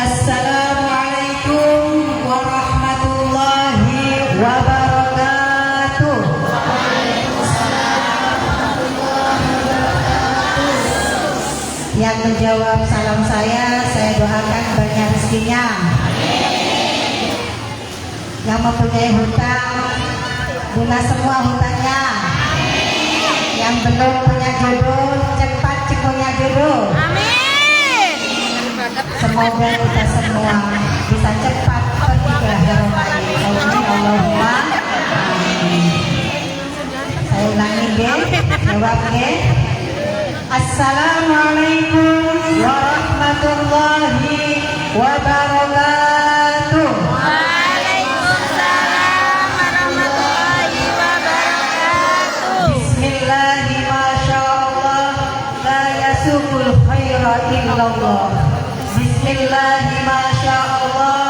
Assalamualaikum warahmatullahi wabarakatuh. Yang menjawab salam saya doakan banyak rezekinya. Yang mempunyai hutang, lunas semua hutangnya. Yang belum punya jodoh, cepat punya jodoh. Semoga kita semua bisa cepat pergi ke akhirat. Allahumma amin. Saya ulangi nggih, jawab nggih. Assalamualaikum warahmatullahi wabarakatuh. Waalaikumsalam warahmatullahi wabarakatuh. Bismillahi masyaallah, la yasukul khaira illallah. Bismillahi masyaallah,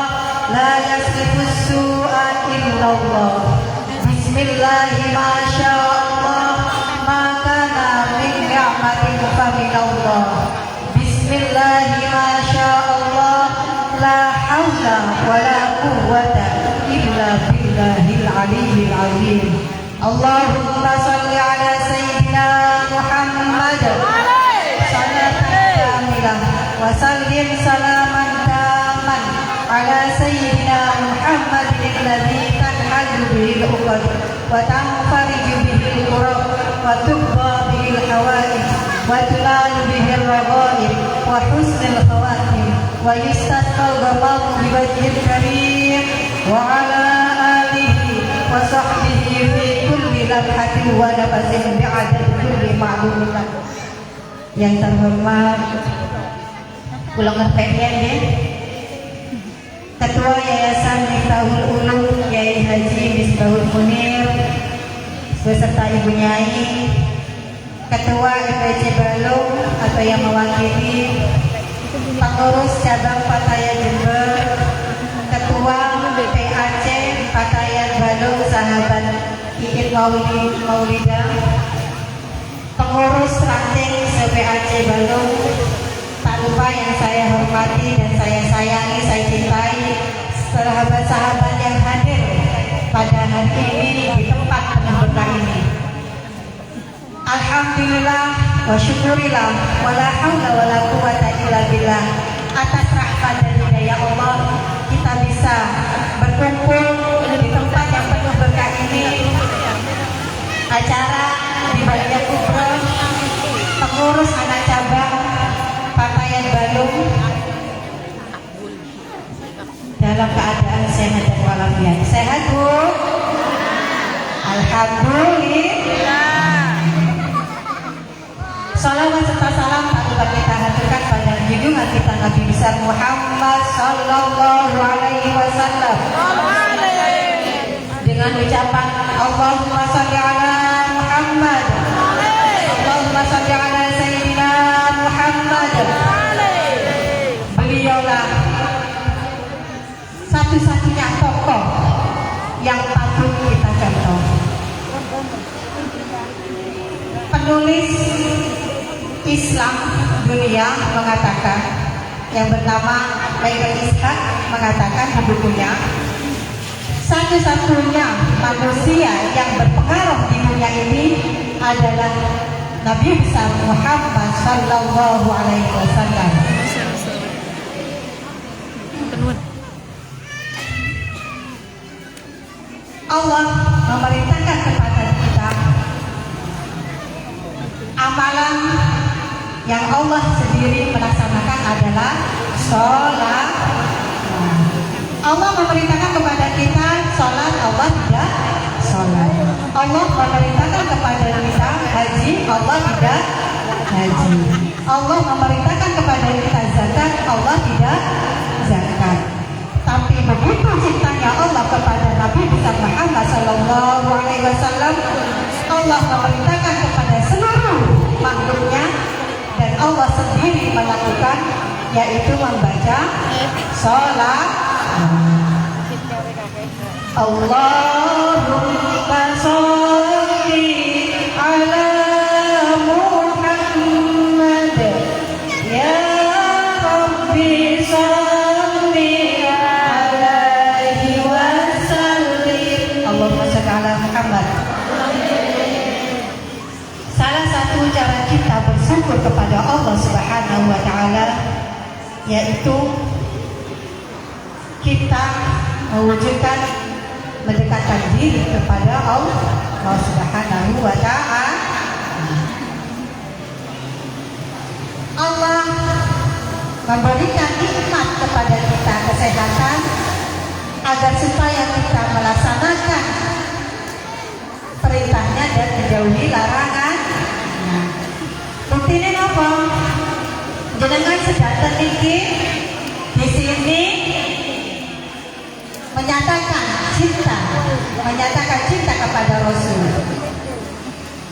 la yasifus su'a illallah. Bismillahi masyaallah, makana min ni'matin faminallah. Bismillahi masyaallah, la hawla wa la quwwata illa billahil aliyyil azim. Allahumma salli ala sayyidina Muhammad salatan kamilah wa sallim salaman taman ala sayyidina Muhammadin alladhi tanhalu bihil uqad wa tanfariju bihil qurab wa tubba bihil hawaij wa tulalu bihil raghaib wa husnil khawatim wa yustasqal ghamamu biwajhil karim wa ala alihi wa sahbihi fi kulli lamhatin wa nafasin bi'adad kulli ma'lumin. Yang terhormat Kula ngerteken nggih Ketua Yayasan Miftahul Ulum Kiai Haji Misbahul Munir beserta Ibu Nyai, Ketua FPC Balung atau yang mewakili pengurus cabang Patayan Jember, Ketua PAC Patayan Balung sahabat Iit Maulida, pengurus ranting PAC Balung, tak lupa yang saya hormati dan saya sayangi, saya cintai sahabat-sahabat yang hadir pada hari ini di tempat penuh berkah ini. Alhamdulillah wa syukurillah wa la haula wa la quwwata illa billah. Atas rahmat dan hidayah Allah kita bisa berkumpul di tempat yang penuh berkah ini. Acara di Balai Kubro pengurus anak cabang Patayan Balung dalam keadaan sehat dan walafiat. Sehat Bu? Alhamdulillah. Salawat serta salam tak lupa kita haturkan pada junjungan kita Nabi besar Muhammad sallallahu alaihi wasallam dengan ucapan Allahumma shalli ala Muhammad, Allahumma shalli ala sayyidina Muhammad. Beliaulah satu-satunya tokoh yang patut kita contoh. Penulis Islam dunia mengatakan, yang bernama Michael Ishaq mengatakan di bukunya, satu-satunya manusia yang berpengaruh di dunia ini adalah Nabi besar Muhammad sallallahu alaihi wasallam. Allah memerintahkan kepada kita amalan yang Allah sendiri melaksanakan adalah sholat. Allah memerintahkan kepada kita sholat, Allah tidak sholat. Allah memerintahkan kepada kita haji, Allah tidak haji. Allah memerintahkan kepada kita zakat, Allah tidak zakat. Tapi begitu cintanya Allah kepada Nabi besar Muhammad sallallahu alaihi wasallam, Allah memerintahkan kepada seluruh makhluknya dan Allah sendiri melakukan, yaitu membaca sholat. Allahumma sholli ala Muhammad ya Rabbi sholli kepada Allah Subhanahu wa taala, yaitu kita mewujudkan mendekatkan diri kepada Allah Subhanahu wa taala. Allah memberikan nikmat kepada kita kesehatan agar supaya kita melaksanakan perintahnya dan menjauhi larangan. Buktinya apa? Jenengan sedanten niki di sini menyatakan cinta kepada Rasul.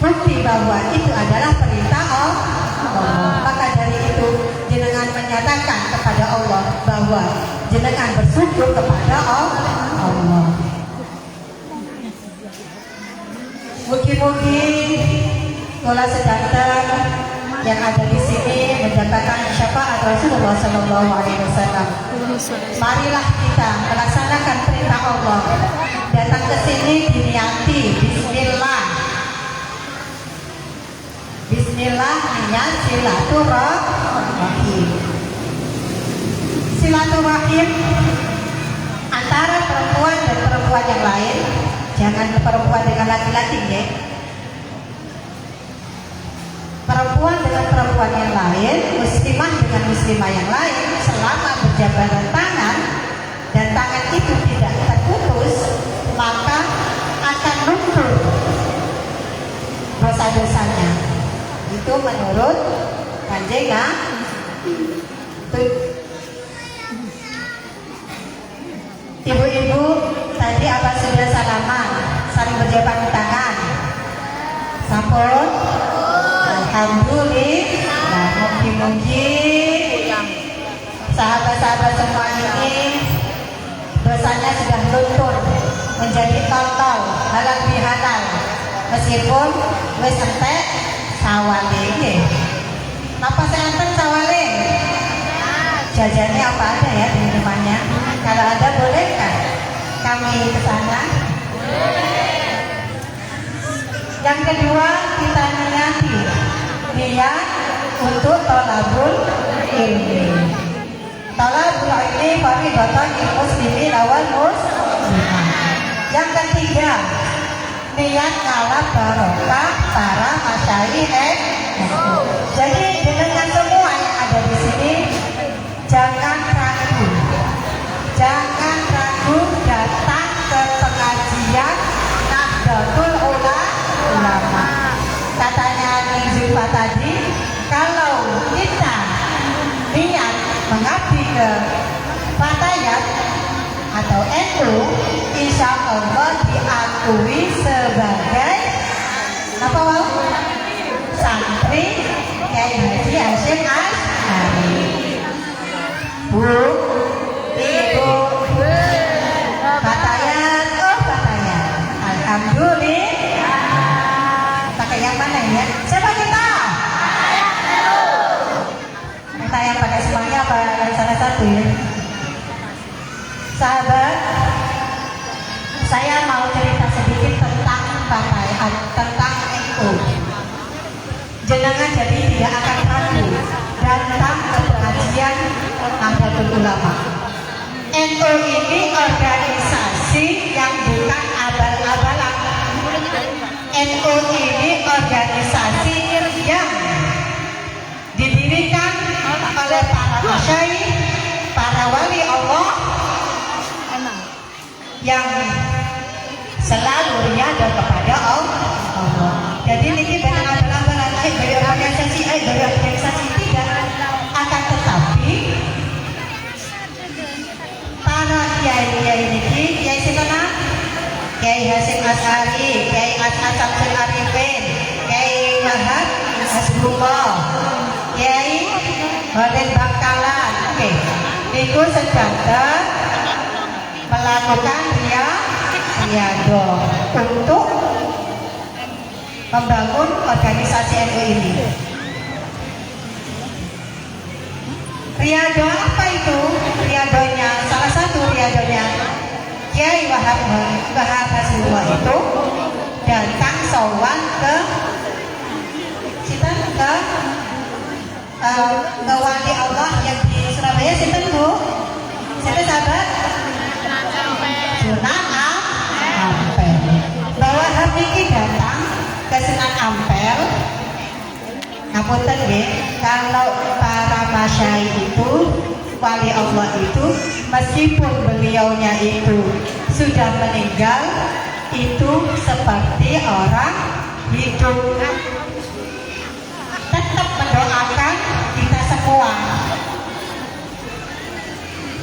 Bukti bahwa itu adalah perintah Allah. Maka dari itu jenengan menyatakan kepada Allah bahwa jenengan bersyukur kepada Allah. Mugi-mugi kula sedanten yang ada di sini mendapatkan syafaat Rasulullah Sallallahu Alaihi Wasallam. Marilah kita melaksanakan perintah Allah. Datang ke sini diniati Bismillah. Bismillah niat silaturahim. Silaturahim antara perempuan dan perempuan yang lain. Jangan perempuan dengan laki-laki ya. Perempuan dengan perempuan yang lain, muslimah dengan muslimah yang lain, selama berjabat tangan dan tangan itu tidak terputus, maka akan luntur dosa-dosanya. Itu menurut Kanjeng Ibu-ibu tadi apa sudah salaman, saling berjabat tangan. Sampun. Alhamdulillah, mugi-mugi sahabat-sahabat semua ini dosanya sudah luntur menjadi total halal bihalal, meskipun wis entek sawale nggih. Napa enten sawale? Jajannya apa ada ya di rumahnya? Kalau ada bolehkah kami ke sana? Yang kedua, kita niat untuk thalabul ilmi. Thalabul ilmi fardhatun lil muslimin wal muslimat. Yang ketiga, niat ngalap barokah para masyayikh. Jadi dengan semua yang ada di sini, jangan ragu datang ke pengajian Nahdlatul Ulama. Katanya Neng Zulfa tadi, kalau kita niat mengabdi ke Fatayat atau NU, insya Allah diakui sebagai apa? Santri Kiai Haji Hasyim Asy'ari. Bu, Ibu, Fatayat, Fatayat. Alhamdulillah. Pakai yang mana ya? Siapa kita? Kita yang pakai semuanya apa yang salah satu ya? Sahabat, saya mau cerita sedikit tentang Fatayat, tentang NU. Jenengan jadi tidak akan ragu datang ke pengajian Nahdlatul Ulama. NU ini organisasi yang bukan abal-abalan. NU ini organisasi yang didirikan oleh para masyayikh, para wali Allah yang selalu riada kepada Allah. Jadi ini bukan abal-abalan, dari organisasi tidak, akan tetapi para kiai ini, kiai siapa? Kiai Hasyim Asy'ari, Kiai As'ad Syamsul Arifin, Kiai Wahab Hasbullah, Kiai Khalil Bangkalan. Oke, itu sedang melakukan riado untuk membangun organisasi NU ini. Riado apa itu? Riadonya, salah satu riadonya Kiai Wahab Hasbullah itu datang sowan ke wali Allah yang di Surabaya sinten Bu? Sinten sahabat? Sunan Ampel. Bahwa Habibie datang ke Sunan Ampel. Ngapunten nggih, kalau para masyayikh itu, wali Allah itu, meskipun beliaunya itu sudah meninggal, itu seperti orang hidup. Tetap mendoakan kita semua.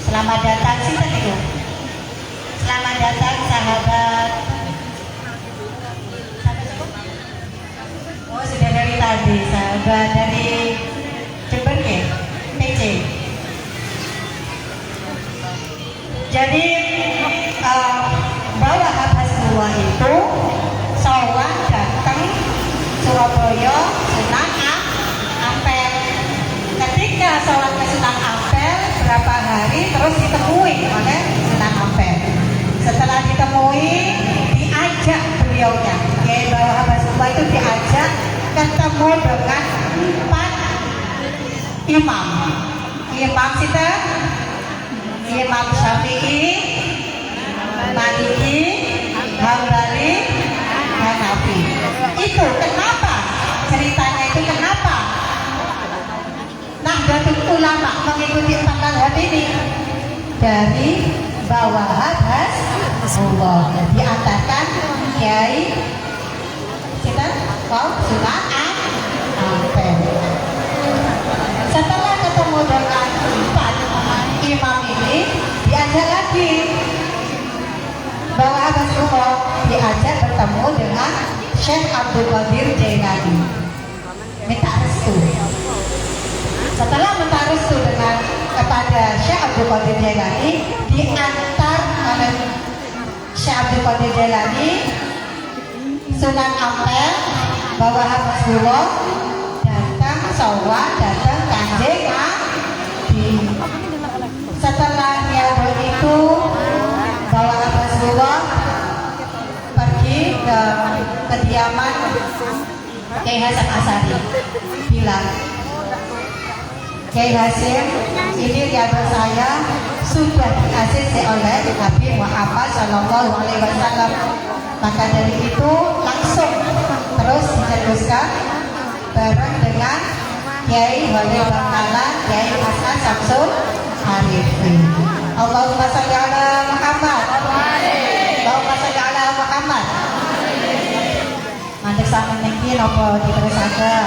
Selamat datang sih itu. Selamat datang sahabat. Oh sudah dari tadi sahabat dari Jember ya, PC. Jadi bahwa Habas dua itu sholat datang Surabaya Sunan Ampel. Ketika sholat ke Sunan Ampel berapa hari terus ditemui oleh Sunan Ampel. Setelah ditemui diajak beliaunya, Kiai Bahwa Habas dua itu diajak ketemu dengan 4 imam. Imam kita Imam Syafi'i, Maliki, Hambali, Hanafi. Itu kenapa? Ceritanya itu kenapa? Nahdlatul Ulama mengikuti 4 mazhab ini dari bawah Habas Allah. Diantarkan Kiai kita Sunan Ampel. Setelah ketemu dengan 4 imam ini, diajak lagi bahwa Habas Allah diajak bertemu dengan Syekh Abdul Qadir Jailani, minta restu. Setelah minta restu dengan kepada Syekh Abdul Qadir Jailani, diantar oleh Syekh Abdul Qadir Jailani Sunan Ampel bahwa Habas Allah datang sholat, datang kanjeng Nabi. Setelah nyabut itu bahwa Rasulullah pergi ke kediaman Kiai Hasan Asari, bilang, Kiai Hasim, ini riado saya sudah dikasih oleh Nabi Muhammad Shallallahu Alaihi Wasallam. Maka dari itu langsung terus diteruskan bareng dengan Kiai Wali Bangkalan, Kiai Hasan Samsul Arifin. Allahumma sholli ala Muhammad. Allahumma sholli ala Muhammad. Mandek sama niki nopo diterusaken.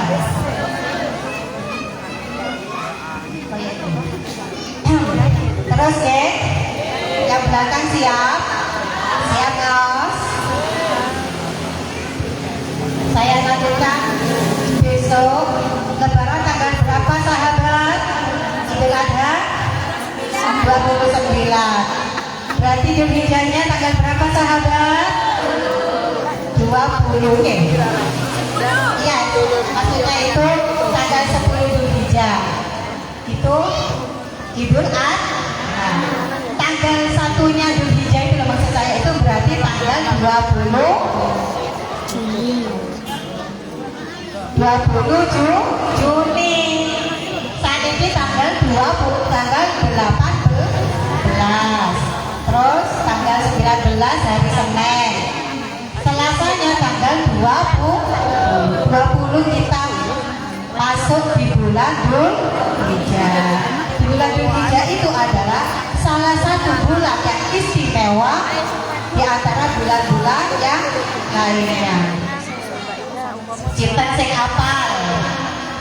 Terus ya, yang belakang siap, siap ngaos. Saya lanjutkan besok Lebaran tanggal berapa sahabat? Idul Adha 29. Berarti Dzulhijjahnya tanggal berapa sahabat? 20 ya? Iya, maksudnya itu tanggal 10 Dzulhijjah. Itu Idul Adha. Tanggal satunya Dzulhijjah itu maksud saya itu berarti tanggal 20 Juni. Saat ini tanggal 18. Terus tanggal 19 hari Senin. Selasanya tanggal 20 kita masuk di bulan Dzulhijjah. Bulan Dzulhijjah itu adalah salah satu bulan yang istimewa di antara bulan-bulan yang lainnya. Cinta sing apal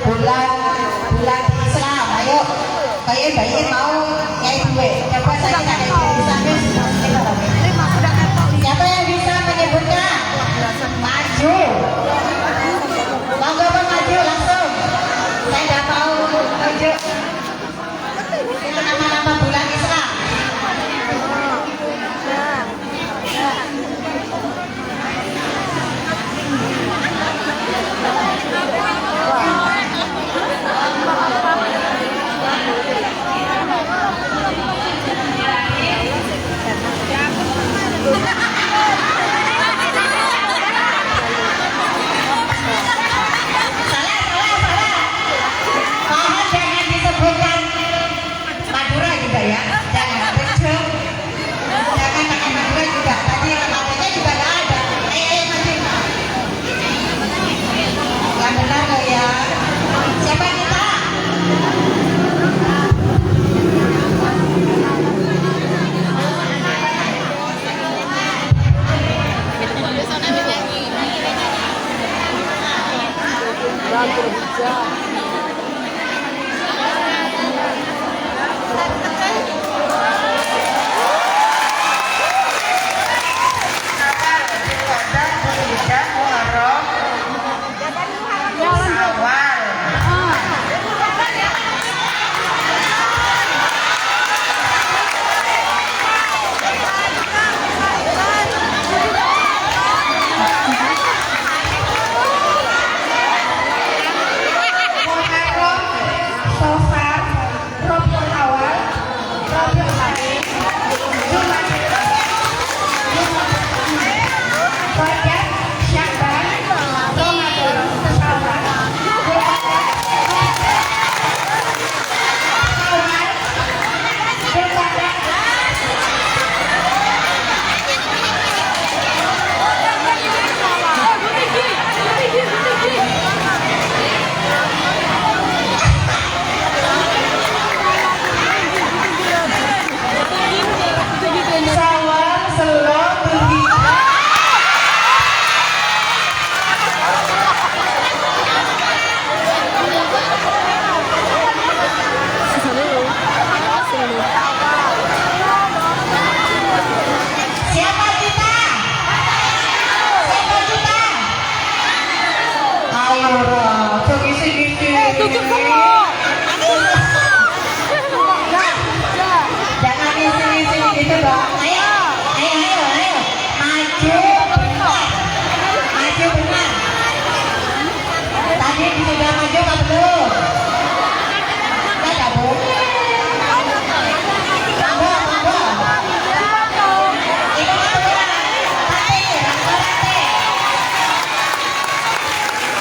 bulan Islam, ayo kayak bayi mau nyai duit. Coba saya tanya di sana siapa yang bisa menyebutkan? Maju, monggo maju langsung. Saya nggak mau maju. Nama-nama bulan Islam. ya. Jangan becek. Jangan pakai berdua juga. Tadi rambutnya juga nggak ada. Ayo maju. Yang benar loh ya. Siapa kita? Jangan isi-isi gitu dong. Ayo, maju benar, maju benar. Tadi sudah maju apa belum? Enggak ya bu? Monggo. Itu aturan. Rate.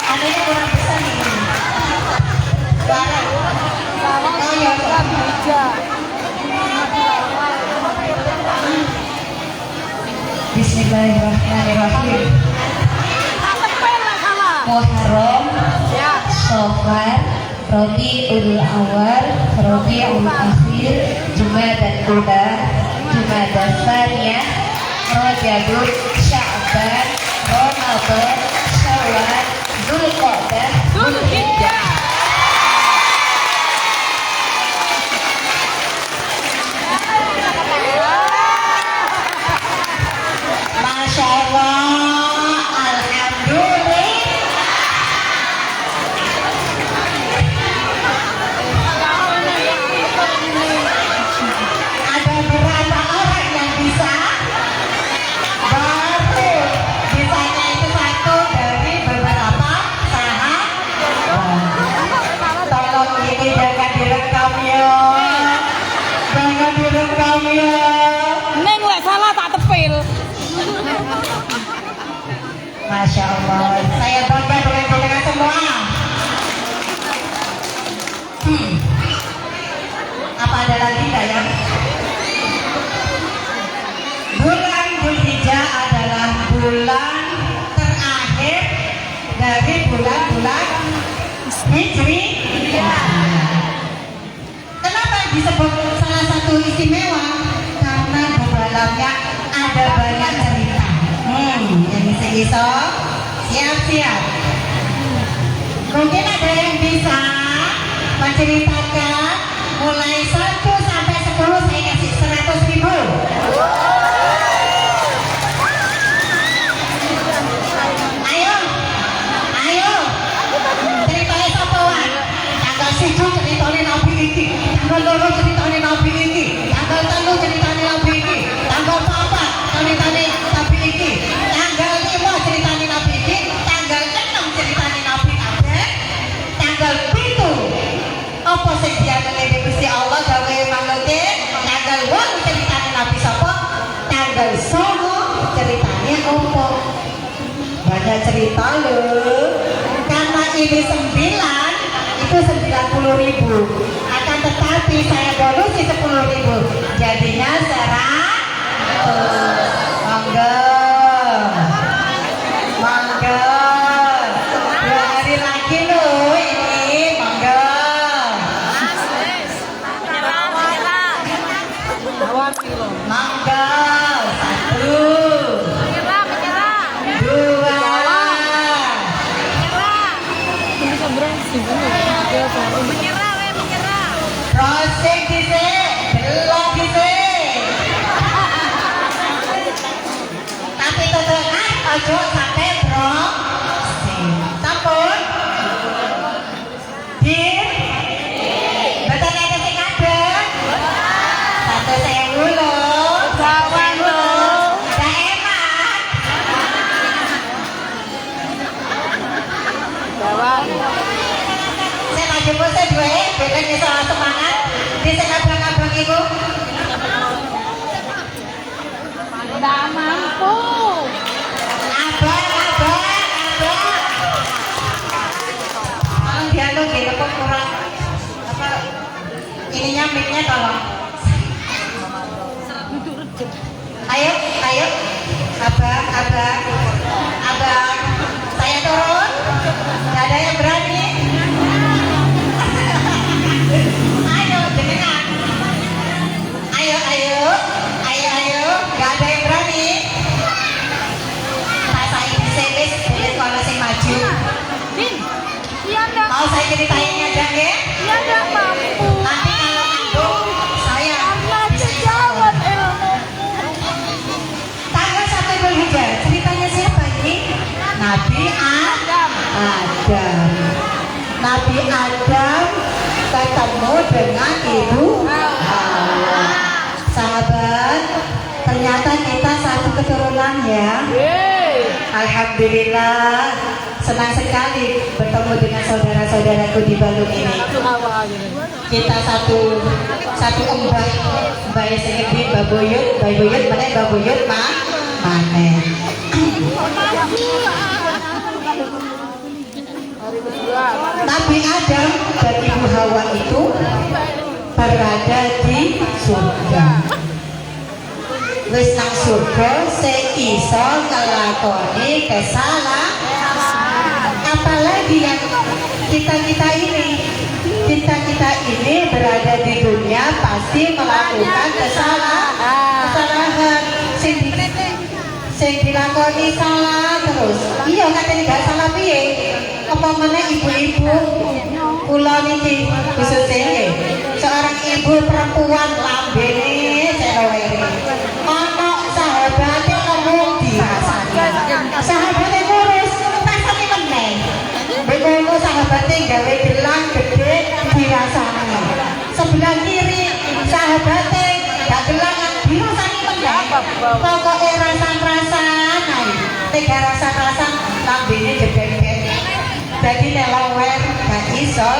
Adanya kurang besar nih. Barang. Oh iya. Bismillahirrahmanirrahim. Muharram, Safar, Rabiul Awal, Rabiul Akhir, Jumadal Ula, Jumadal Tsaniyah, Rajabul, Sya'ban, Ramadan, Syawal, Dzulqa'dah, Dzulhijjah. Masya Allah, alhamdulillah. Ada berapa orang yang bisa? Baru bisanya itu satu dari beberapa sahabat. Tolong ini jangan direkam ya. Jangan direkam ya. Neng lek salah tak tepil. Masya Allah, saya bangga dengan jenengan semua. Apa ada lagi nggak ya? Bulan Dzulhijjah adalah bulan terakhir dari bulan-bulan Hijriah. Kenapa disebut salah satu istimewa? Karena di dalamnya ada banyak cerita. Yang bisa siap-siap. Mungkin ada yang bisa menceritakan mulai 1 sampai 10 saya kasih 100.000. Ayo. Ceritanya sapa wae. Tanggal 1 ceritanya Nabi iki, tanggal 2 ceritanya Nabi iki, tanggal 3 ceritanya Nabi iki, tanggal 4 ceritanya Nabi iki, tanggal 5 ceritanya Nabi iki, tanggal 6 ceritanya Nabi kabeh, tanggal 7 apa sing dianane Gusti Allah gawe manglete, tanggal 8 ceritanya Nabi sapa, tanggal 9 ceritanya opo. Banyak cerita loh. Karena ini 9 itu 90.000. Akan tetapi saya bonusi 10.000 jadinya 100. Monggo monggo 2 hari lagi loh ini. Monggo monggo 1 2 Prosek dhisik, delok dhisik. Tapi tetekan ojo sampai bro. Sampun. Din. Betul nek sing kadang. 100.000 lho. Jawan lho. Gak enak. Jawan. Saya maju pose duwe, beda iso semangat. Di sing abang-abang iku. Nggak mampu. Abang. Tolong dialog ya, kok kurang apa ininya mic-nya tolong. Ayo. Abang. Saya turun. Gak ada yang berani. Ayo jenengan. Ayo. Gak ada yang berani. Saya ini selis kalau sing maju. Din, iya nggak Mau saya ceritain aja ya? iya nggak mampu. Nanti kalau aku saya Karena sejawat ilmu. tanggal 1 Dzulhijjah. Ceritanya siapa ini? Nabi Adam. Nabi Adam ketemu dengan Ibu Hawa. Sahabat, ternyata kita satu keturunan ya. Yeay. Alhamdulillah, senang sekali bertemu dengan saudara-saudaraku di Balung ini. Satu hawa aja. Kita satu embah, mbak Segedi, Mbak Buyut, mana Mbak Buyut mana? Nabi Adam dan Ibu Hawa itu berada di surga. Wis nang surga seiso ngelakoni kesalahan. Apalagi yang kita ini berada di dunia pasti melakukan kesalahan. Sing dilakoni salah terus. Iya katanya gak salah piye. Apa meneh ibu-ibu kula niki khususnya seorang ibu perempuan lambene cewek. Ono sahabatnya ngomong dirasani. Sahabatnya ngurus rasane meneh. Begono sahabatnya gawe gelang gede dirasani. Sebelah kiri sahabatnya gak gelangan dirasani meneh. Pokoknya rasan-rasan ae. Tiga rasan-rasan lambene jebek. Jadi nelawer gak iso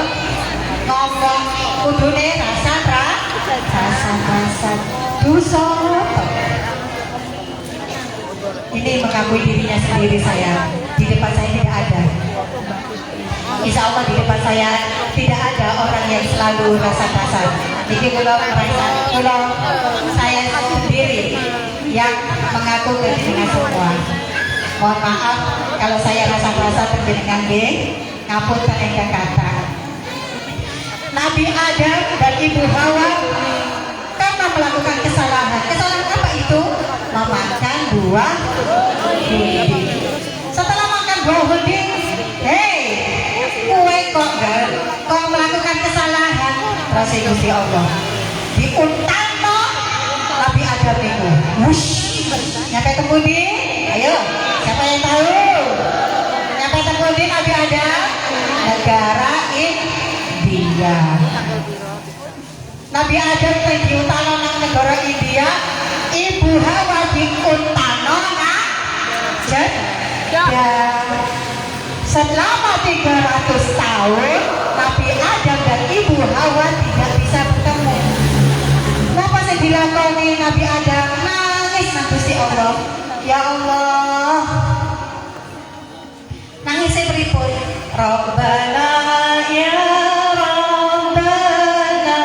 ngomong kudune rasan dosa. Ini mengakui dirinya sendiri saya. Di depan saya tidak ada. Insya Allah di depan saya tidak ada orang yang selalu rasan-rasan. Jadi kalau saya sendiri yang mengaku ke dengan semua. Mohon maaf kalau saya rasa-rasa terjenengan ngapunten ingkang kathah. Nabi Adam dan Ibu Hawa karena melakukan kesalahan. Kesalahan apa itu? Memakan buah budi. Setelah makan buah budi, kue kok melakukan kesalahan. Terus Gusti Allah diuntangno Nabi Adam itu. Wush, nyampe temudi. Ayo, siapa yang tahu? Nyampe temudi Nabi Adam? Negara India. Nabi Adam diuntangno nang negara India. Ibu Hawa diuntangno nang Jeddah. Selama 300 tahun Nabi Adam dan Ibu Hawa tidak bisa bertemu. Kenapa saya dilakoni Nabi Adam? Nangis nang Gusti Allah. Ya Allah, nangisnya pripun? Rabbana ya Rabbana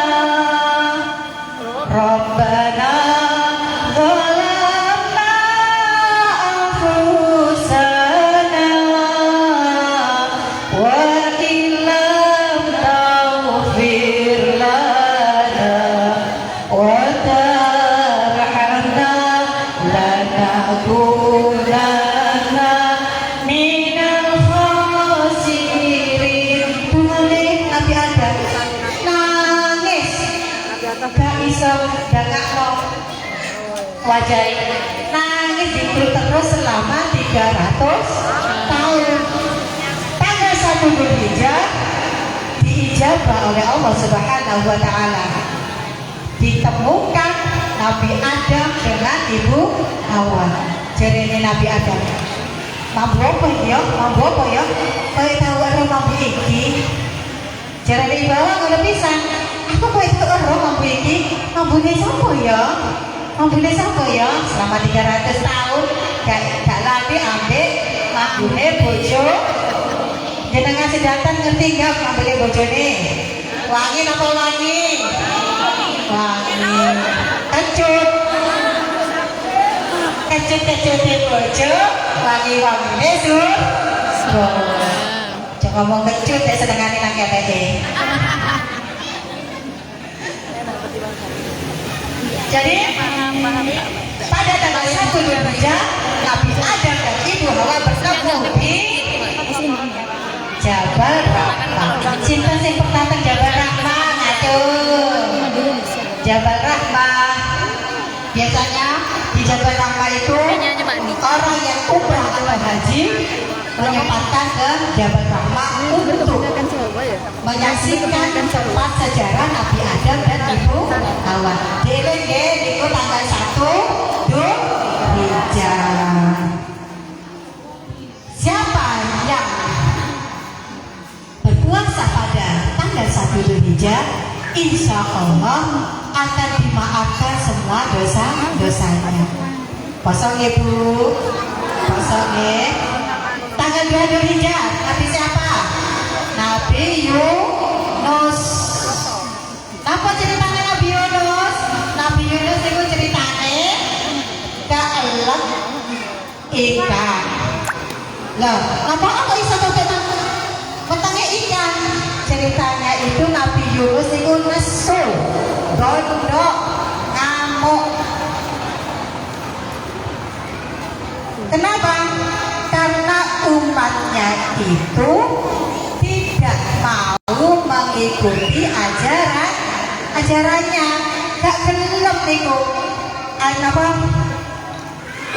gak iso dangakno wajah nangis dikul terus selama 300 tahun. Tanggal 1 Dzulhijjah diijabah oleh Allah Subhanahu wa taala. Ditemukan Nabi Adam dengan Ibu Hawa. Jarene Nabi Adam, mampu apa ya? Kaya tahu ora mampu iki. Jarene Ibu Hawa ngono pisan. Aku kaya tahu ora mampu iki. Mambune sapa ya? Mambune sapa ya? Selama 300 tahun gak lagi ambek mambune bojo. Jenengan sedatan ngerti gak mambune bojone? Wangi napa wangi? Wangi. Kecut bojo, wangi-wangine surga. Jangan ngomong kecut nek senengane nang kepeke. Jadi pada tanggal 1 Dzulhijjah Nabi Adam dan Ibu Hawa bertemu di Jabal Rahmah. Cinta sing pertama Jabal Rahmah atuh. Jabal Rahmah. Biasanya di Jabal Rahmah itu orang yang umrah atau haji menyempatkan ke Jabal Rahmah untuk menyaksikan tempat sejarah Nabi Adam dan Ibu Hawa. Dieling niku tanggal 1 Dzulhijjah. Siapa yang berpuasa pada tanggal 1 Dzulhijjah, insya Allah akan dimaafkan semua dosa-dosanya. Kosong ya Bu, kosong ya. Tanggal 2 Dzulhijjah, Nabi siapa? Nabi Yunus. Apa ceritanya Nabi Yunus? Nabi Yunus itu ceritanya keelek ikan. Loh, apa bisa tentang petangnya ikan? Ceritanya itu Nabi Yunus itu nesu, gondok, ngamuk. Kenapa? Karena umatnya itu tidak mau mengikuti ajarannya. Gak gelem niku. Apa?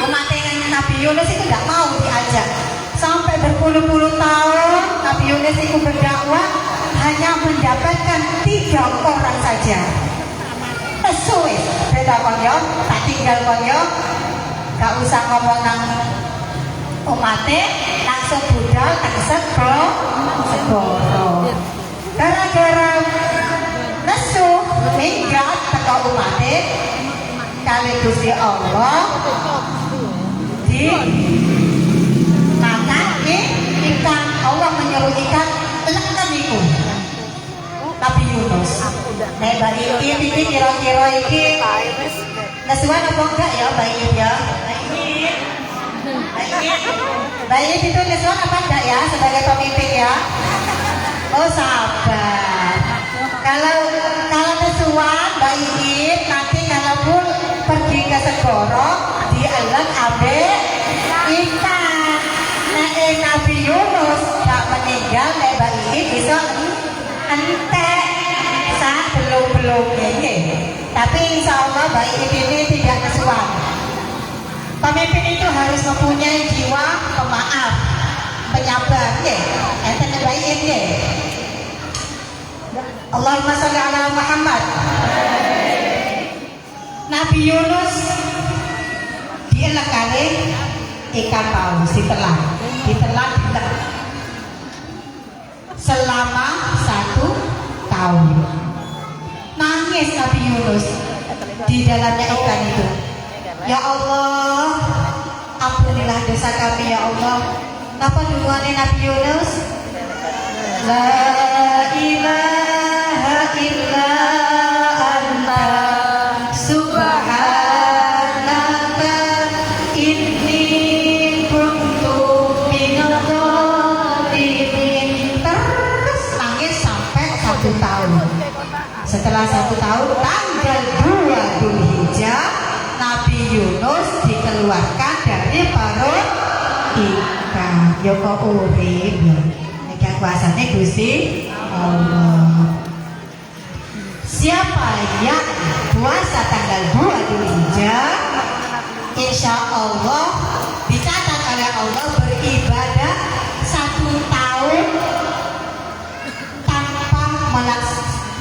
Umatnya Nabi Yunus itu gak mau diajak. Sampai berpuluh-puluh tahun Nabi Yunus itu berdakwah hanya mendapatkan 3 orang saja. Sesuai beda konyo, tak tinggal konyo, gak usah ngomong nang umatnya, langsung budal tak segoro. Gara-gara nesu minggat teko umatnya kali Gusti Allah di ikan. Allah menyuruh ikan lekam itu Nabi Yunus. Bayi ini kira-kira ini nesuan apa enggak ya bayi ya? Bayi itu nesuan apa enggak ya sebagai pemimpin ya? Oh sabar. Kalau nesuan bayi nanti kalau pun pergi ke segoro dielek ambek ikan. Nabi Yunus gak meninggal, bayi ini bisa entek saat belum ini. Tapi insya Allah bayi ini tidak nesuan. Pemimpin itu harus mempunyai jiwa pemaaf, penyabar. Enten bayi ini. Allahumma sholli ala Muhammad. Nabi Yunus dielek kali ikan paus ditelan selama 1 tahun. Nangis Nabi Yunus di dalamnya ikan itu. Ya Allah, ampunilah dosa kami ya Allah. Apa dukungannya Nabi Yunus? La ilaha illa anta subhanaka inni kuntu minadh dhalimin. Terus nangis sampai 1 tahun. Setelah 1 tahun tanggal 2 Dzulhijjah Nabi Yunus dikeluarkan dari perut ikan. Yoko urip ikan kuasanya Gusti Allah. siapa yang puasa tanggal 2 Dzulhijjah, insya Allah dicatat oleh Allah beribadah 1 tahun tanpa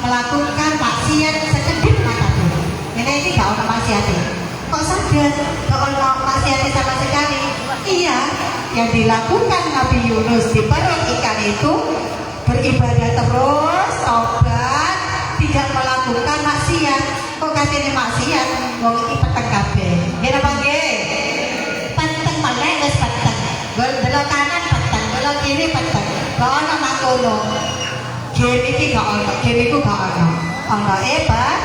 melakukan maksiat sekedip mata pun. Ini gak ada maksiat. Kok sadar gak ada maksiat sama sekali? Iya, yang dilakukan Nabi Yunus di perut ikan itu beribadah terus, tobat, tidak melakukan maksiat. Kok kasih maksiat? Wong iki peteng kabeh. Nggih napa nggih? Peteng meneh wis peteng. Belok kanan peteng, belok kiri peteng. Kok ana makono. Kiri iki gak ono, kiri ku gak ono. Ono peteng.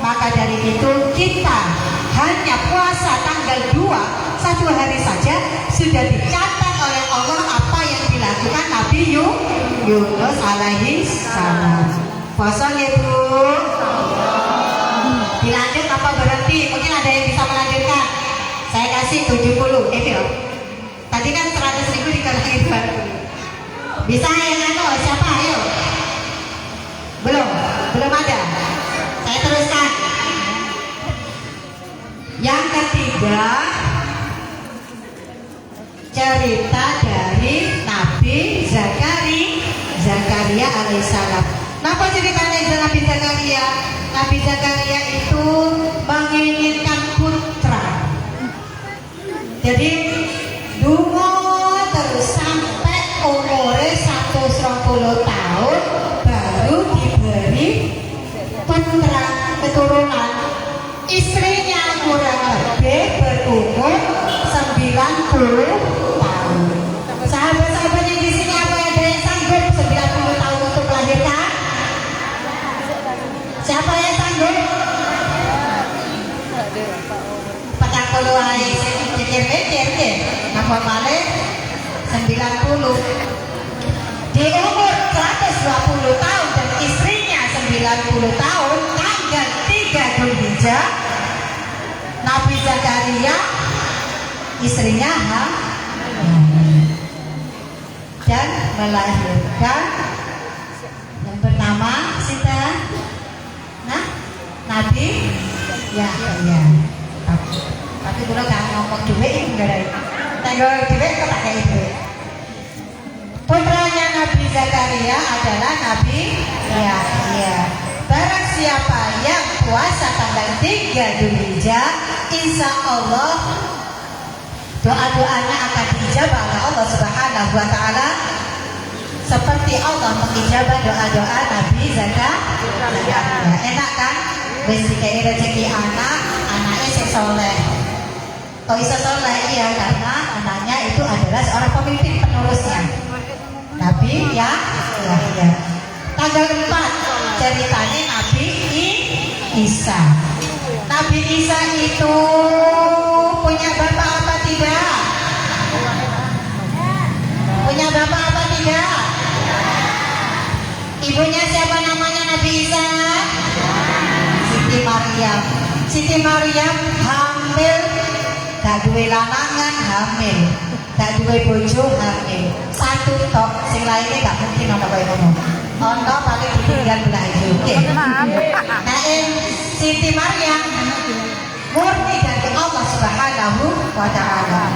Maka dari itu kita hanya puasa tanggal 2 1 hari saja sudah dicatat oleh Allah apa yang dilakukan Nabi Yunus alaihi salam. Puasa ya Bu. Dilanjut apa berhenti? Mungkin ada yang bisa melanjutkan. Saya kasih 70. Ini loh. Tadi kan 100.000 dikali 20. Bisa yang anu? Siapa? Ayo. Belum ada. Saya teruskan. Yang ketiga, cerita dari Nabi Zakaria alaihissalam. Kenapa ceritanya Nabi Zakaria? Nabi Zakaria itu menginginkan putra. Jadi dungo terus sampai umurnya 120 tahun baru diberi putra keturunan. Istrinya kurang lebih berumur 90 tahun. Sahabat-sahabat yang di sini apa ada yang sanggup 90 tahun untuk melahirkan? Siapa yang sanggup? Petang puluh hari mikir-mikir deh. Nama balik 90. Di umur 120 tahun dan istrinya 90 tahun, tanggal 3 Dzulhijjah, Nabi Zakaria istrinya dan melahirkan yang bernama Sita. Nah, Nabi ya. Tapi kalau gak ngomong duit itu enggak ada. Tanggal duit kok pakai itu. Putranya Nabi Zakaria adalah Nabi Yahya. Barang siapa yang puasa tanggal 3 Dzulhijjah, insya Allah doa-doanya akan diijabah oleh Allah Subhanahu wa Ta'ala, seperti Allah mengijabah doa-doa Nabi Zakaria. Enak kan? Wis dikai rezeki anaknya sing saleh. Kok bisa saleh? Iya, karena anaknya itu adalah seorang pemimpin penerusnya Nabi Yahya. Tanggal 4 ceritanya Nabi Isa. Nabi Isa itu punya bapak apa tidak? Punya bapak apa tidak? Ibunya siapa namanya Nabi Isa? Siti Maryam. Siti Maryam hamil, gak duwe lanangan hamil, gak duwe bojo hamil. Satu tok, sing lainnya gak mungkin ana kaya ngono. Ono paling ditinggal belah itu. Oke. Nah, Siti Maryam murni dari Allah Subhanahu wa Ta'ala.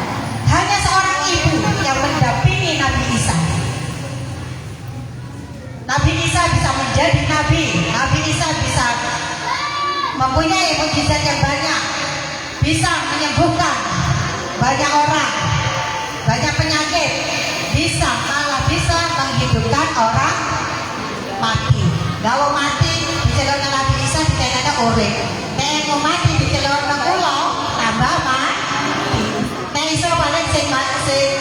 Hanya seorang ibu yang mendampingi Nabi Isa. Nabi Isa bisa menjadi nabi. Nabi Isa bisa mempunyai mukjizat yang banyak, bisa menyembuhkan banyak orang, banyak penyakit, malah bisa menghidupkan orang mati. Kalau mati dicelokna Nabi Isa dikene urip. Nek mau mati dicelokna kula tambah mati. Nek iso paling sing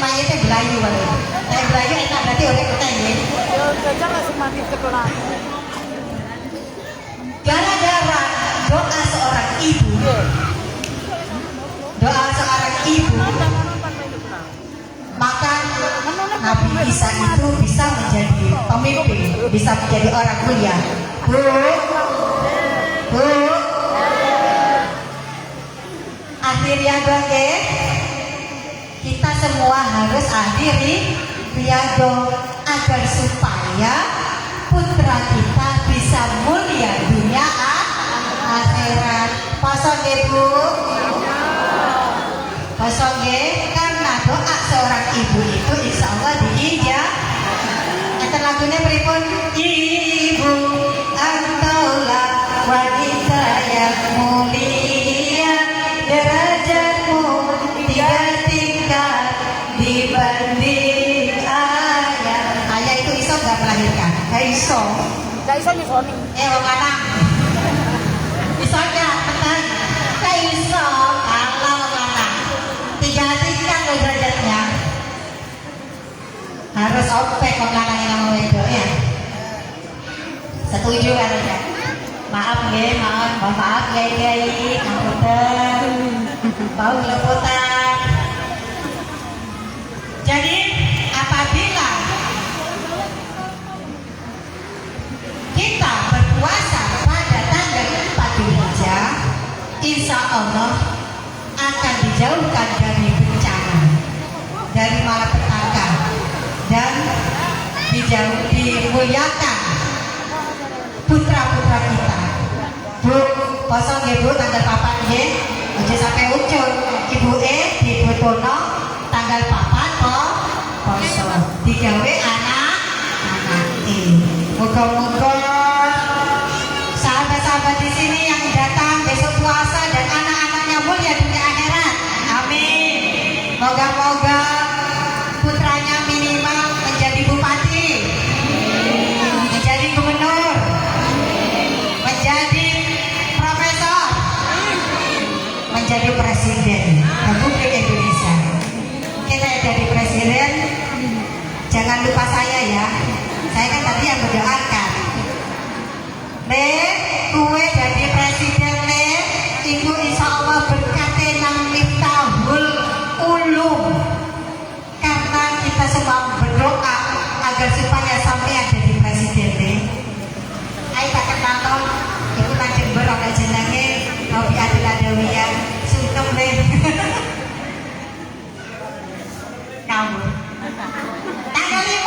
mayite blayu wae. Nek blayu enak berarti urip kete nggih. Yo jajan langsung mati sekolah. Gara-gara doa seorang ibu, maka Nabi Isa itu bisa menjadi pemimpin, bisa menjadi orang mulia. Bu, akhirnya dong kita semua harus akhiri piado agar supaya putra kita bisa mulia nggih Bu? Poso nggih, karena doa seorang ibu itu insya Allah diijabah. Enten lagunya pripun? Ibu antaulah wanita yang mulia, derajatmu 3 tingkat dibanding ayah. Ayah itu iso nggak melahirkan? Nggak iso. Gak iso nyusoni. Wong lanang. Iso nggak? Betul. Nggak iso. Kalau wong lanang 3 tingkat loh derajatnya. Harus opek wong lanang yang mau wedok ya. Setuju kan ya? Maaf nggih, mohon maaf Kiai, ngapunten. Bau lepotan. Jadi apabila kita berpuasa pada tanggal 4 Dzulhijjah, insya Allah akan dijauhkan dari bencana, dari malapetaka, dan dimuliakan putra-putra kita. Bu, poso nggih Bu tanggal 4 nggih. Aja sampai ucul. Ibuke dibutuhno tanggal 4 poso. Digawe anak-anake. Moga-moga sahabat-sahabat di sini yang datang besok puasa dan anak-anaknya mulia dunia akhirat. Amin. Moga-moga putranya minimal menjadi bupati, menjadi gubernur, menjadi profesor, menjadi presiden Republik Indonesia. Kita jadi presiden, jangan lupa saya ya. Saya kan tadi yang mendoakan. Le, kue jadi presiden le, ibu insya Allah berkati nang miftahul ulum. Karena kita semua berdoa agar supaya sampai jadi presiden le. Ayo tak kenal ibu lanjut berdoa jenenge Robi Adil Adawiyah Sungkem le. Kamu tanggal 5.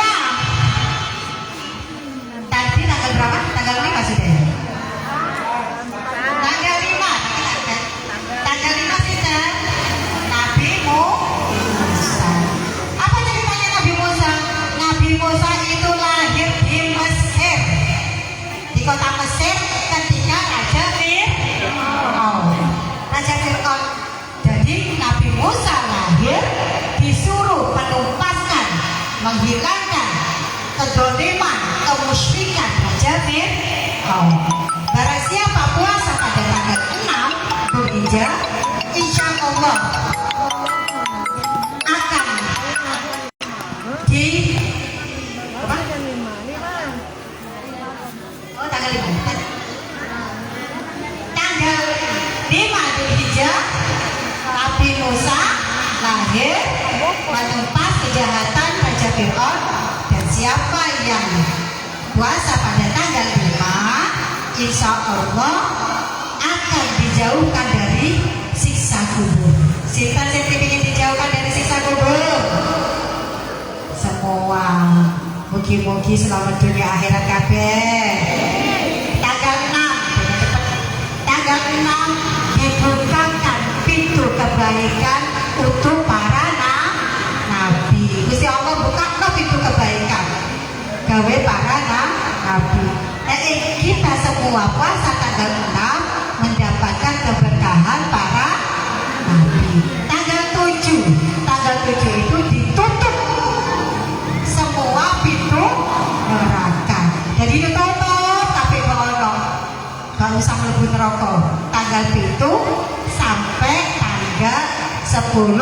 Tadi tanggal berapa? Tanggal 5 sudah ya? Tanggal 5. Tanggal 5 sudah. Nabi Musa. Apa ceritanya Nabi Musa? Nabi Musa itu lahir di Mesir, di kota Mesir ketika Raja Fir'aun. Raja Fir'aun. Jadi Nabi Musa lahir disuruh menumpaskan, menghilangkan kedoliman, kemusyrikan Raja Fir'aun. Barang siapa puasa pada tanggal 6 Dzulhijjah, insya Allah akan di tanggal 5. Tanggal 5 Dzulhijjah Nabi Musa lahir menumpas kejahatan Raja Fir'aun. Dan siapa yang puasa pada tanggal 5, insya Allah akan dijauhkan dari siksa kubur. Sinta ingin dijauhkan dari siksa kubur? Semua. Mugi-mugi selamat dunia akhirat kabeh. Tanggal 6, tanggal 6 dibukakan pintu kebaikan untuk para nabi. Gusti Allah buka pintu kebaikan gawe para nabi. Kita semua puasa tanggal 6 mendapatkan keberkahan para nabi. Tanggal 7 itu ditutup semua pintu neraka. Jadi ditutup tapi bolong. Gak usah mlebu neraka. Tanggal 7 sampai tanggal 10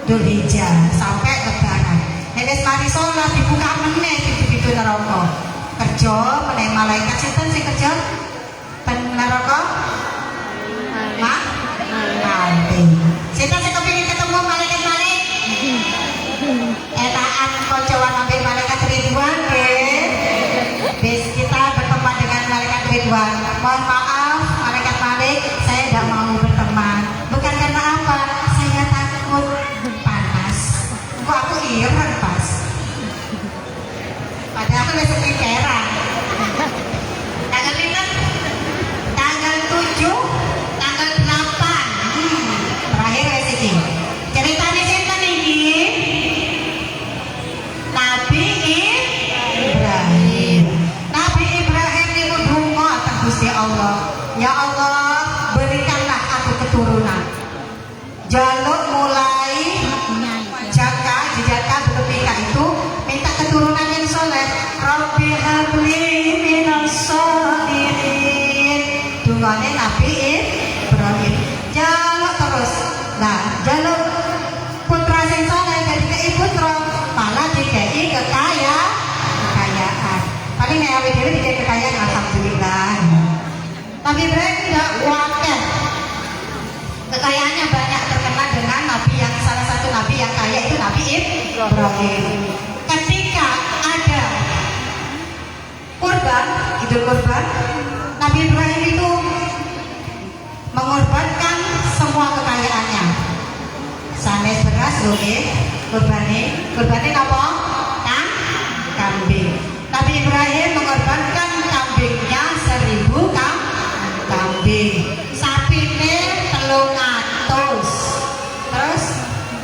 Dzulhijjah sampai lebaran. Nek mari salat dibuka meneh pintu-pintu neraka. Kerja meneh malaikat sinten sing kerja ten neraka? Nanti. Sinten sing kepengin ketemu malaikat malik? Etaan koncoan ambil malaikat Ridwan nggih. Bis kita berteman dengan malaikat Ridwan. Mohon maaf malaikat Malik, saya tidak mau berteman. Bukan karena apa? Saya takut panas. Kok aku iren pas. Padahal aku besok keran. Tanggal 5, tanggal 7, Ya Allah, berikanlah aku keturunan. Jaluk mulai jaka belum nikah itu minta keturunan yang soleh. Rabbi habli minas sholihin. Dungane Nabi Ibrahim. Jaluk terus. Nah, jaluk putra sing soleh jadi kei putra malah dikei kekayaan. Paling nek awake dhewe dikei kekayaan alhamdulillah. Nabi Ibrahim tidak wakil. Kekayaannya banyak, terkenal dengan nabi yang salah satu nabi yang kaya itu Nabi Ibrahim. Ketika ada kurban, idul kurban, Nabi Ibrahim itu mengorbankan semua kekayaannya. Sanes beras lho nggih, kurbane apa? Kambing. Nabi Ibrahim mengorbankan kambingnya 1000 kambing. Sapine 300. Terus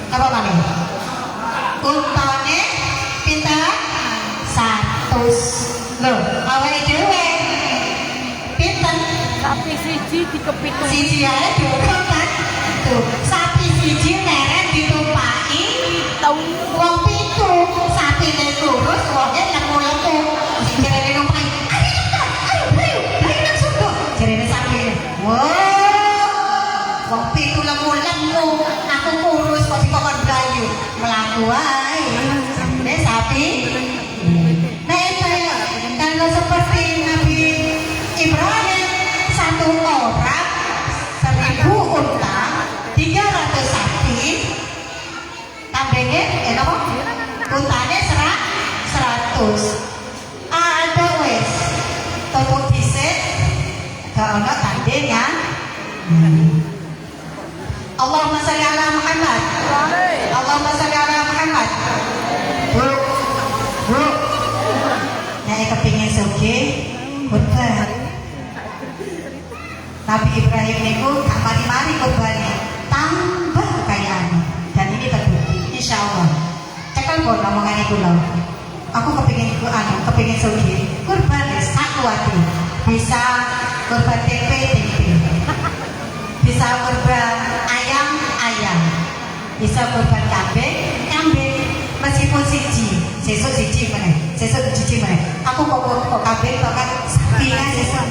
apa maneh? Untane pinten? 100. Lho, awake dhewe pinten? Sapi siji dikepitung. Siji ae durung kan? Tuh, sapi siji leren ditumpaki wong 7. Sapine kurus, wonge lemu-lemu. Jarene numpaki, ayo, langsung kok. Jarene sapine, wow, wong 7 lemu-lemu, aku kurus kok dikon blayu. Mlaku wae. Sapi. Kalau seperti Nabi Ibrahim, 1 orang 1000 unta, 300 sapi, kambingnya apa? Untane 100. Ada wes tutup dhisik gak ono tandingan. Allahumma sholli ala Muhammad. Allahumma sholli ala Muhammad. Bu. Nek kepingin sugih kurban. Nabi Ibrahim niku gak mari-mari kurbane, tambah kekayaan. Dan ini terbukti insyaallah. Cekel kok omongane kula. Aku kepingin sugih, kurban wis aku ati. Bisa kurban tempe. Bisa kurban ayam. Bisa kurban kambing. Meskipun sesuk siji meneh. Aku kok kambing kok kan sapi kan sesuk.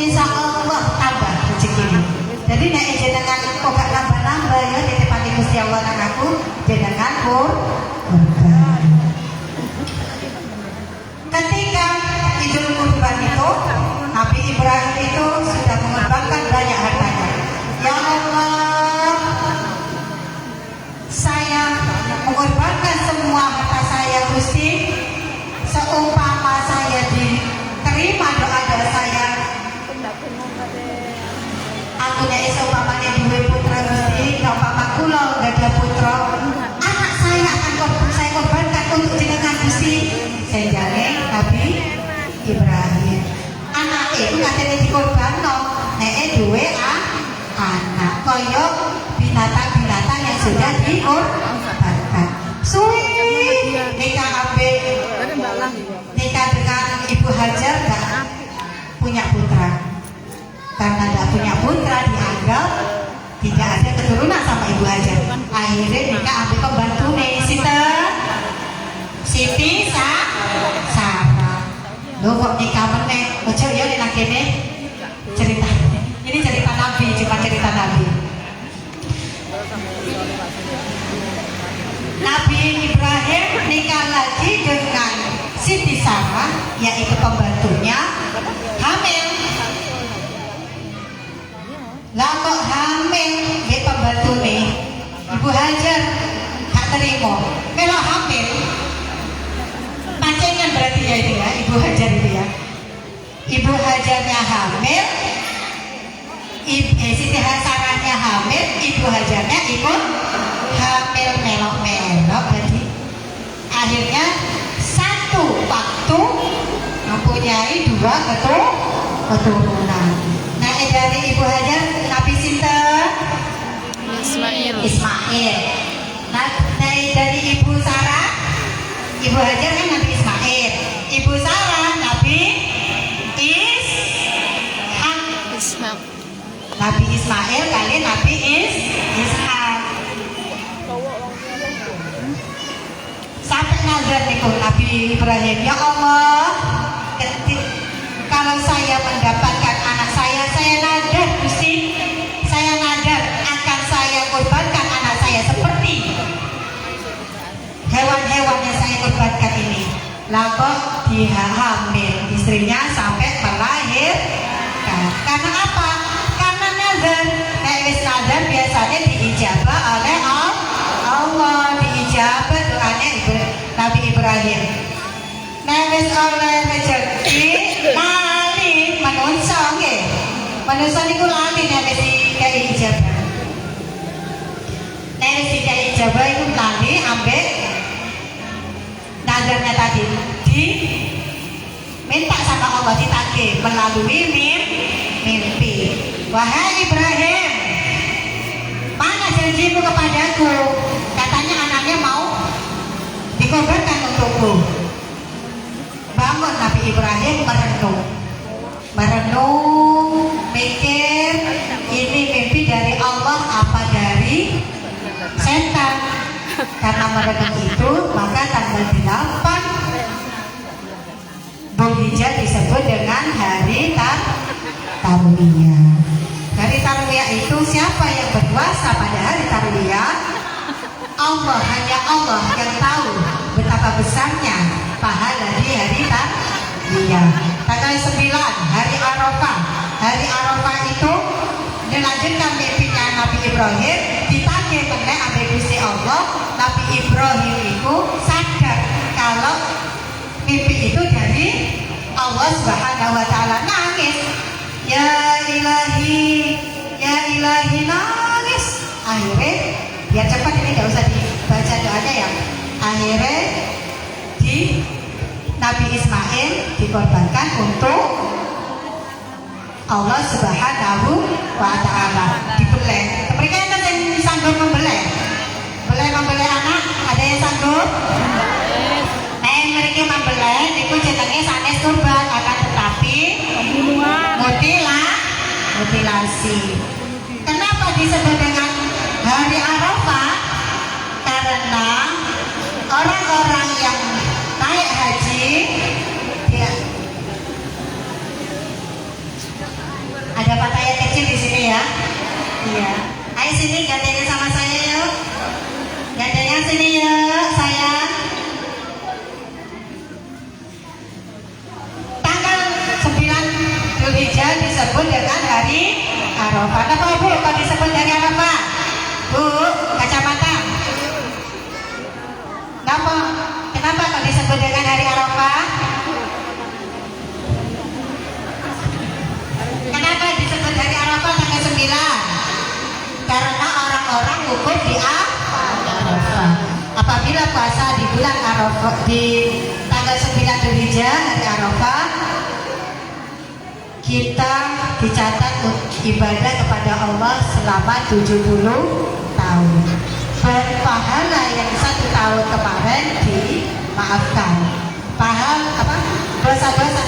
Insyaallah tambah rezekine. Jadi nek jenengan kok gak nambah-nambah ya titipane Gusti Allah nang aku jenengan kurban. Ketika Idul Kurban itu Nabi Ibrahim itu sudah mengorbankan banyak hartanya. Ya Allah, saya mengorbankan semua harta saya Gusti. Seumpama saya diterima doa saya, aku nek seumpamane duwe putra Gusti, umpama kula gak ada putra, anak saya akan saya korbankan untuk jenengan Gusti. Senjane Nabi Ibrahim. Anak itu katanya dikorbanno, nek duwe anak kaya binatang-binatang yang sudah dikorbankan. Suwi nikah ambek nikah dengan Ibu Hajar gak punya putra. Karena gak punya putra dianggap tidak ada keturunan sama Ibu Hajar. Akhirnya nikah ambek pembantune Siti Sarah. Lho kok nikah meneh? Ojo ya nek kene cerita. Ini cerita Nabi, cuma cerita Nabi. Nabi Ibrahim nikah lagi dengan Siti Sarah, yaitu pembantunya, hamil. Lah kok hamil ya pembantu nih Ibu Hajar gak terima melok hamil. Pancengan berarti ya itu ya Ibu Hajar itu ya. Ibu Hajarnya hamil, Siti Sarahnya hamil, Ibu Hajarnya ikut hamil melok-melok. Jadi akhirnya satu waktu mempunyai 2 keturunan. Nah dari Ibu Hajar Nabi sinten? Ismail. Nah dari Ibu Sarah, Ibu Hajar kan Nabi Ismail. Ibu Sarah Nabi Ishak. Nabi Ismail kali Nabi Ishak. Sampai nazar niku Nabi Ibrahim, ya Allah, kalau saya mendapatkan anak saya nadar Gusti, saya nadar akan saya korbankan anak saya seperti hewan-hewan yang saya korbankan ini. Lah kok dihamil istrinya sampai melahirkan. Karena apa? Karena nazar. Nazar biasanya diijabah oleh Allah, diijabah doanya Nabi Ibrahim. Wis oleh rezeki lali manungsa nggih. Manungsa niku lali nek wis dikai ijabah. Nek wis dikai ijabah iku lali ambek nazarnya tadi di minta sama Allah ditagih melalui mimpi. Wahai Ibrahim, mana janjimu kepadaku? Katanya anaknya mau dikorbankan untukku. Bangun Nabi Ibrahim merenung, mikir ini mimpi dari Allah apa dari setan. Karena merenung itu maka tanggal 8 Dzulhijjah disebut dengan hari Tarwiyah. Hari Tarwiyah itu siapa yang berpuasa pada hari Tarwiyah? Allah, hanya Allah yang tahu betapa besarnya pahala di hari Tarwiyah. Tanggal 9 hari Arafah. Hari Arafah itu dilanjutkan mimpinya Nabi Ibrahim, ditagih meneh ambek Gusti Allah. Nabi Ibrahim itu sadar kalau mimpi itu dari Allah Subhanahu wa taala, nangis. Ya ilahi nangis. Akhirnya biar cepat ini nggak usah dibaca doanya ya. Akhirnya di Nabi Ismail dikorbankan untuk Allah Subhanahu wa taala, dibeleh. Mereka yang sanggup membeleh anak, ada yang sanggup? Mereka membeleh itu jenenge sanes kurban, akan tetapi mutilasi. Kenapa disebut dengan hari Arafah? Karena orang-orang yang naik haji ya, ada pataya kecil di sini ya. Iya. Ayo sini gandengnya sama saya yuk. Gandengnya sini yuk sayang. Tanggal 9 Dzulhijjah disebut dengan hari Arafah. Kenapa Bu kok disebut hari Arafah? Bu, kacamata. Kenapa kok disebut dengan hari Arafah? Kenapa disebut hari Arafah tanggal 9? Karena orang-orang wukuf di Arafah. Apabila puasa di bulan Arafah di tanggal 9 Dzulhijjah hari Arafah, kita dicatat ibadah kepada Allah selama 70 tahun. Berpahala yang 1 tahun kemarin dimaafkan. Dosa-dosa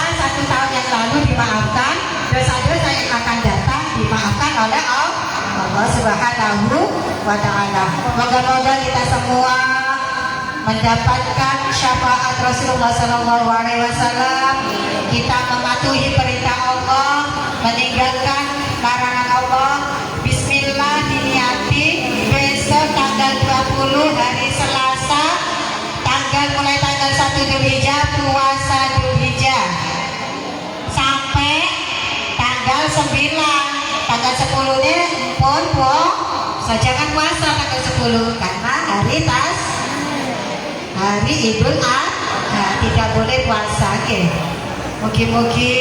1 tahun yang lalu dimaafkan, dosa-dosa yang akan datang dimaafkan oleh Allah Subhanahu wa taala. Moga-moga kita semua mendapatkan syafaat Rasulullah sallallahu alaihi wasallam. Kita mematuhi perintah Allah, meninggalkan larangan Allah. Bismillah diniati besok tanggal 20 hari Selasa, mulai tanggal 1 Dzulhijjah puasa Dzulhijjah sampai tanggal 9. Tanggal 10 nya pun jangan puasa tanggal 10 karena hari Idul Adha, tidak boleh puasa. Mugi-mugi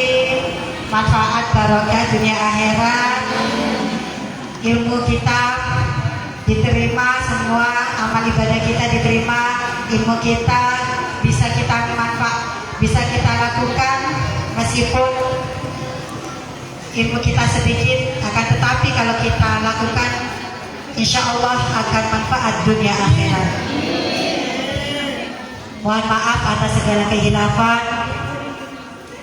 manfaat barokah dunia akhirat, ilmu kita diterima, semua amal ibadah kita diterima, ilmu kita bisa kita lakukan meskipun ilmu kita sedikit, akan tetapi kalau kita lakukan insya Allah akan manfaat dunia akhirat. Mohon maaf atas segala kehilafan.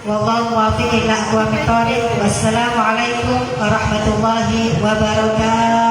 Wallahu muwaffiq ila aqwamit thoriq. Wassalamualaikum warahmatullahi wabarakatuh.